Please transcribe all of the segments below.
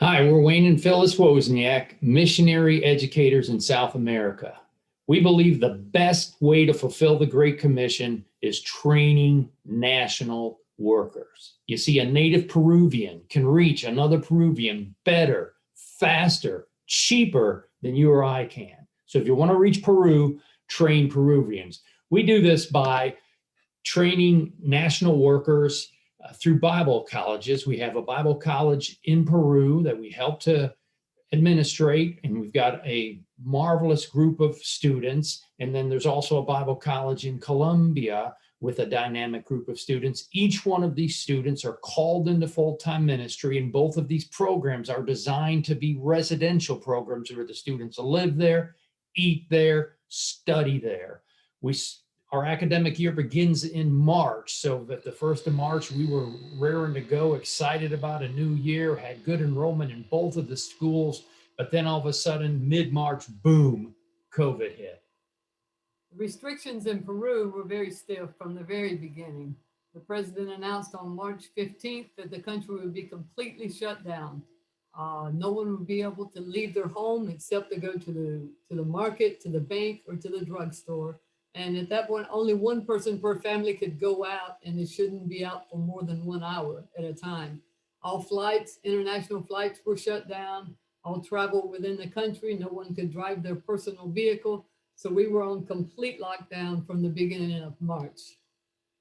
Hi, we're Wayne and Phyllis Wozniak, missionary educators in South America. We believe the best way to fulfill the Great Commission is training national workers. You see, a native Peruvian can reach another Peruvian better, faster, cheaper than you or I can. So if you want to reach Peru, train Peruvians. We do this by training national workers through Bible colleges. We have a Bible college in Peru that we help to administrate, and we've got a marvelous group of students. And then there's also a Bible college in Colombia with a dynamic group of students. Each one of these students are called into full-time ministry, and both of these programs are designed to be residential programs where the students live there, eat there, study there. Our academic year begins in March, so that the 1st of March, we were raring to go, excited about a new year, had good enrollment in both of the schools, but then all of a sudden, mid-March, boom, COVID hit. Restrictions in Peru were very stiff from the very beginning. The president announced on March 15th that the country would be completely shut down. No one would be able to leave their home except to go to the market, to the bank, or to the drugstore. And at that point, only one person per family could go out, and it shouldn't be out for more than 1 hour at a time. All flights, international flights, were shut down. All travel within the country, no one could drive their personal vehicle. So we were on complete lockdown from the beginning of March.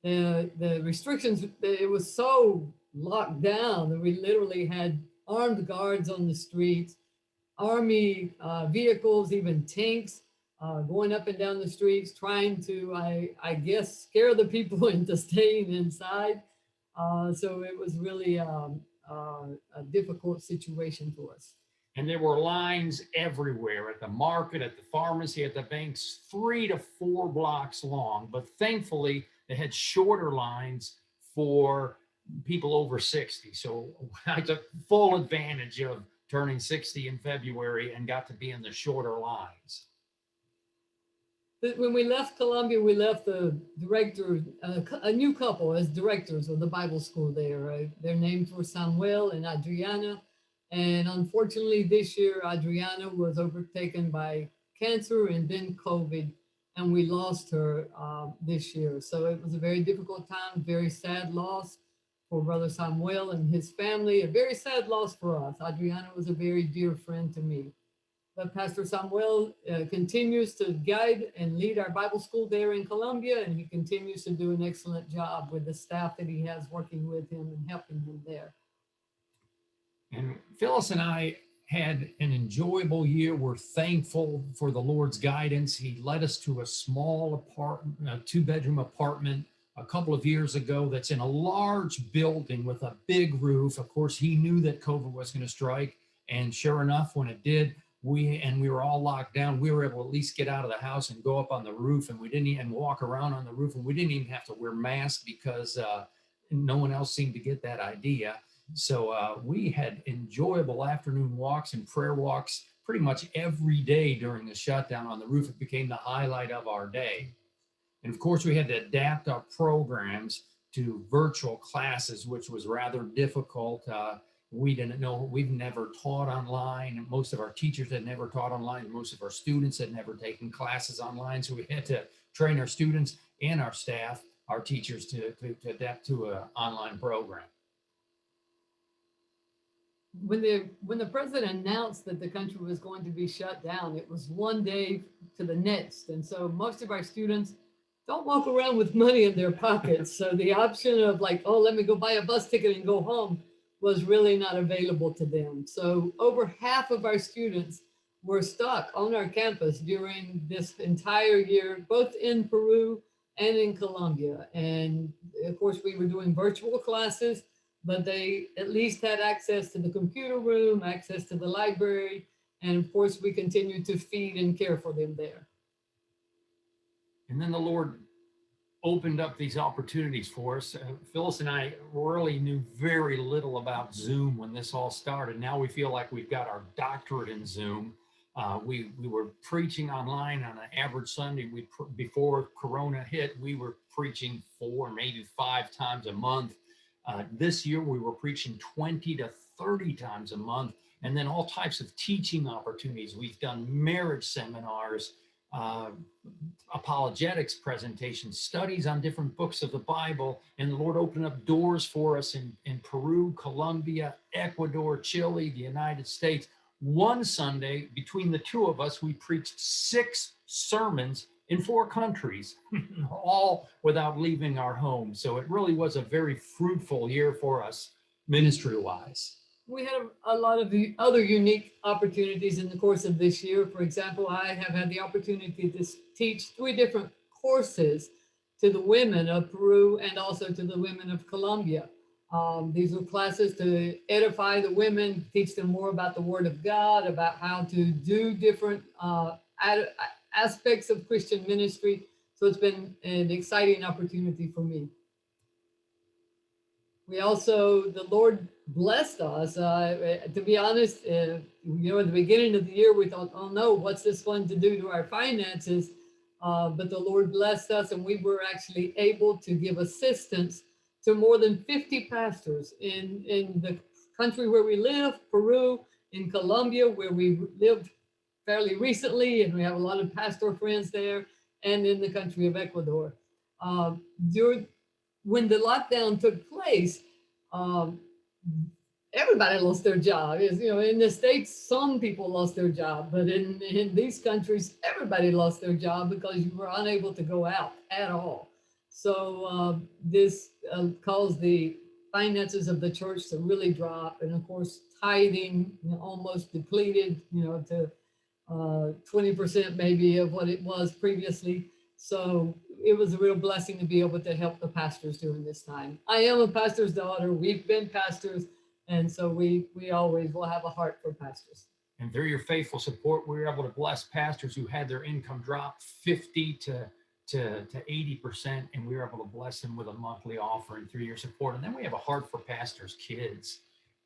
The restrictions, it was so locked down that we literally had armed guards on the streets, army vehicles, even tanks going up and down the streets, trying to, I guess, scare the people into staying inside. So it was really a difficult situation for us. And there were lines everywhere at the market, at the pharmacy, at the banks, 3 to 4 blocks long. But thankfully, they had shorter lines for people over 60. So I took full advantage of turning 60 in February and got to be in the shorter lines. When we left Colombia, we left the director, a new couple as directors of the Bible school there. Right? Their names were Samuel and Adriana. And unfortunately, this year, Adriana was overtaken by cancer and then COVID, and we lost her this year. So it was a very difficult time, very sad loss for Brother Samuel and his family, a very sad loss for us. Adriana was a very dear friend to me. But Pastor Samuel continues to guide and lead our Bible school there in Colombia, and he continues to do an excellent job with the staff that he has working with him and helping him there. And Phyllis and I had an enjoyable year. We're thankful for the Lord's guidance. He led us to a small apartment, a 2-bedroom apartment a couple of years ago that's in a large building with a big roof. Of course, he knew that COVID was going to strike. And sure enough, when it did, we were all locked down. We were able to at least get out of the house and go up on the roof, and we didn't even walk around on the roof, and we didn't even have to wear masks because no one else seemed to get that idea. So we had enjoyable afternoon walks and prayer walks pretty much every day during the shutdown on the roof. It became the highlight of our day. And of course, we had to adapt our programs to virtual classes, which was rather difficult. We didn't know, we've never taught online. Most of our teachers had never taught online. Most of our students had never taken classes online. So we had to train our students and our staff, our teachers to adapt to an online program. When the president announced that the country was going to be shut down, it was one day to the next. And so most of our students don't walk around with money in their pockets. So the option of like, oh, let me go buy a bus ticket and go home was really not available to them. So over half of our students were stuck on our campus during this entire year, both in Peru and in Colombia. And of course, we were doing virtual classes, but they at least had access to the computer room, access to the library, and of course, we continued to feed and care for them there. And then the Lord opened up these opportunities for us. Phyllis and I really knew very little about Zoom when this all started. Now we feel like we've got our doctorate in Zoom. We were preaching online on an average Sunday. Before Corona hit, we were preaching 4, maybe 5 times a month. This year, we were preaching 20 to 30 times a month, and then all types of teaching opportunities. We've done marriage seminars, uh, apologetics presentations, studies on different books of the Bible, and the Lord opened up doors for us in Peru, Colombia, Ecuador, Chile, the United States. One Sunday, between the two of us, we preached 6 sermons in 4 countries, all without leaving our home. So it really was a very fruitful year for us ministry-wise. We had a lot of the other unique opportunities in the course of this year. For example, I have had the opportunity to teach 3 different courses to the women of Peru and also to the women of Colombia. These were classes to edify the women, teach them more about the Word of God, about how to do different aspects of Christian ministry. So it's been an exciting opportunity for me. We also, the Lord blessed us. To be honest, at the beginning of the year, we thought, oh no, what's this going to do to our finances? But the Lord blessed us, and we were actually able to give assistance to more than 50 pastors in the country where we live, Peru, in Colombia, where we lived fairly recently, and we have a lot of pastor friends there, and in the country of Ecuador. When the lockdown took place, everybody lost their job. In the States, some people lost their job, but in these countries, everybody lost their job because you were unable to go out at all. So this caused the finances of the church to really drop. And of course, tithing almost depleted, to 20% maybe of what it was previously. So it was a real blessing to be able to help the pastors during this time. I am a pastor's daughter. We've been pastors. And so we always will have a heart for pastors. And through your faithful support, we were able to bless pastors who had their income drop 50 to 80%. And we were able to bless them with a monthly offering through your support. And then we have a heart for pastors' kids.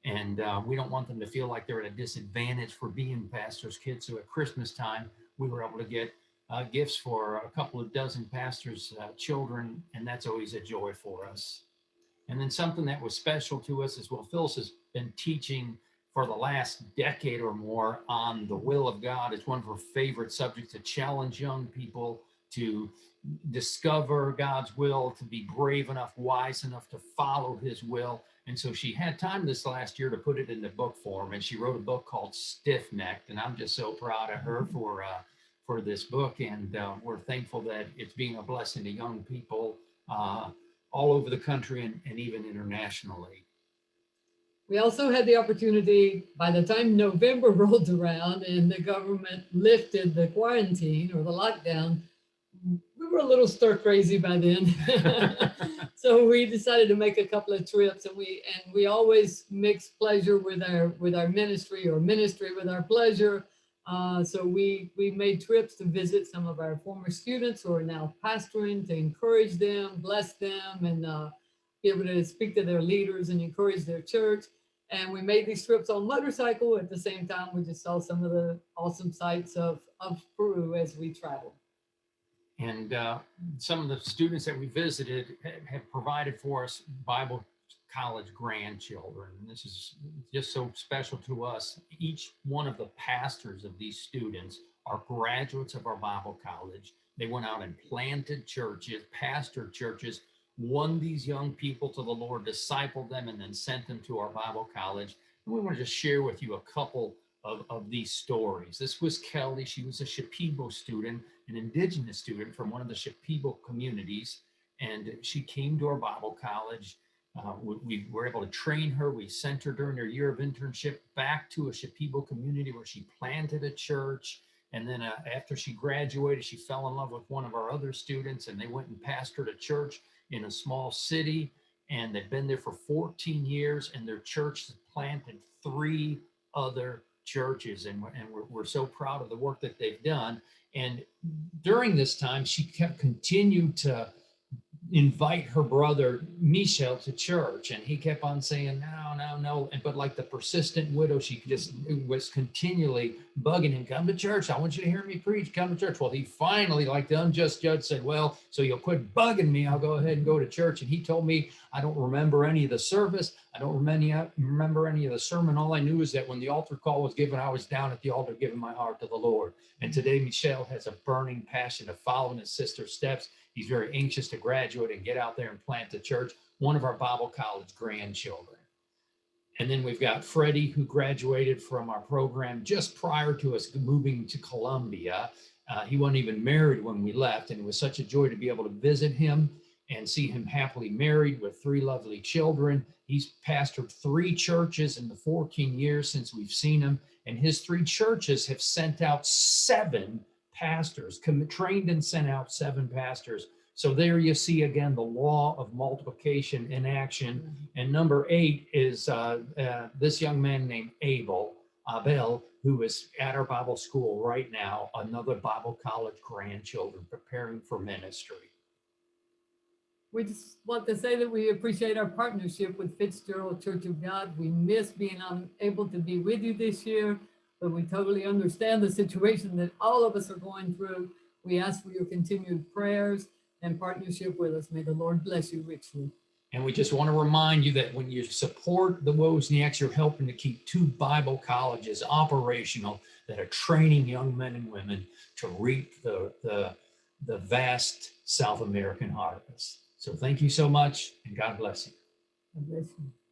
And we don't want them to feel like they're at a disadvantage for being pastors' kids. So at Christmas time, we were able to get gifts for a couple of dozen pastors' children, and that's always a joy for us. And then something that was special to us is, well, Phyllys has been teaching for the last decade or more on the will of God. It's one of her favorite subjects, to challenge young people to discover God's will, to be brave enough, wise enough to follow his will. And so she had time this last year to put it into book form, and she wrote a book called Stiff Necked, and I'm just so proud of her for this book, and we're thankful that it's being a blessing to young people all over the country and even internationally. We also had the opportunity, by the time November rolled around and the government lifted the quarantine or the lockdown, we were a little stir crazy by then. So we decided to make a couple of trips, and we always mix pleasure with our ministry, or ministry with our pleasure. So we made trips to visit some of our former students who are now pastoring, to encourage them, bless them, and be able to speak to their leaders and encourage their church. And we made these trips on motorcycle. At the same time, we just saw some of the awesome sights of Peru as we traveled. And some of the students that we visited have provided for us Bible college grandchildren. And this is just so special to us. Each one of the pastors of these students are graduates of our Bible college. They went out and planted churches, pastored churches, won these young people to the Lord, discipled them, and then sent them to our Bible college. And we want to just share with you a couple of these stories. This was Kelly. She was a Shipibo student, an indigenous student from one of the Shipibo communities. And she came to our Bible college. We were able to train her. We sent her during her year of internship back to a Shipibo community where she planted a church. And then after she graduated, she fell in love with one of our other students, and they went and pastored a church in a small city. And they've been there for 14 years, and their church has planted 3 other churches. And we're so proud of the work that they've done. And during this time, she continued to invite her brother Michel to church, and he kept on saying no, but like the persistent widow, she just was continually bugging him, come to church, I want you to hear me preach, come to church. Well, he finally, like the unjust judge, said, well, so you'll quit bugging me, I'll go ahead and go to church. And he told me, I don't remember any of the service, I don't remember any of the sermon. All I knew is that when the altar call was given, I was down at the altar giving my heart to the Lord. And today Michel has a burning passion of following his sister's steps. He's very anxious to graduate and get out there and plant a church, one of our Bible college grandchildren. And then we've got Freddie, who graduated from our program just prior to us moving to Columbia. He wasn't even married when we left, and it was such a joy to be able to visit him and see him happily married with 3 lovely children. He's pastored 3 churches in the 14 years since we've seen him, and his 3 churches have sent out 7 pastors, trained and sent out 7 pastors. So there you see again the law of multiplication in action. And number 8 is this young man named Abel, who is at our Bible school right now, another Bible college grandchildren preparing for ministry. We just want to say that we appreciate our partnership with Fitzgerald Church of God. We miss being unable to be with you this year, but we totally understand the situation that all of us are going through. We ask for your continued prayers and partnership with us. May the Lord bless you richly. And we just want to remind you that when you support the Wozniaks, you're helping to keep 2 Bible colleges operational that are training young men and women to reap the vast South American harvest. So thank you so much, and God bless you. God bless you.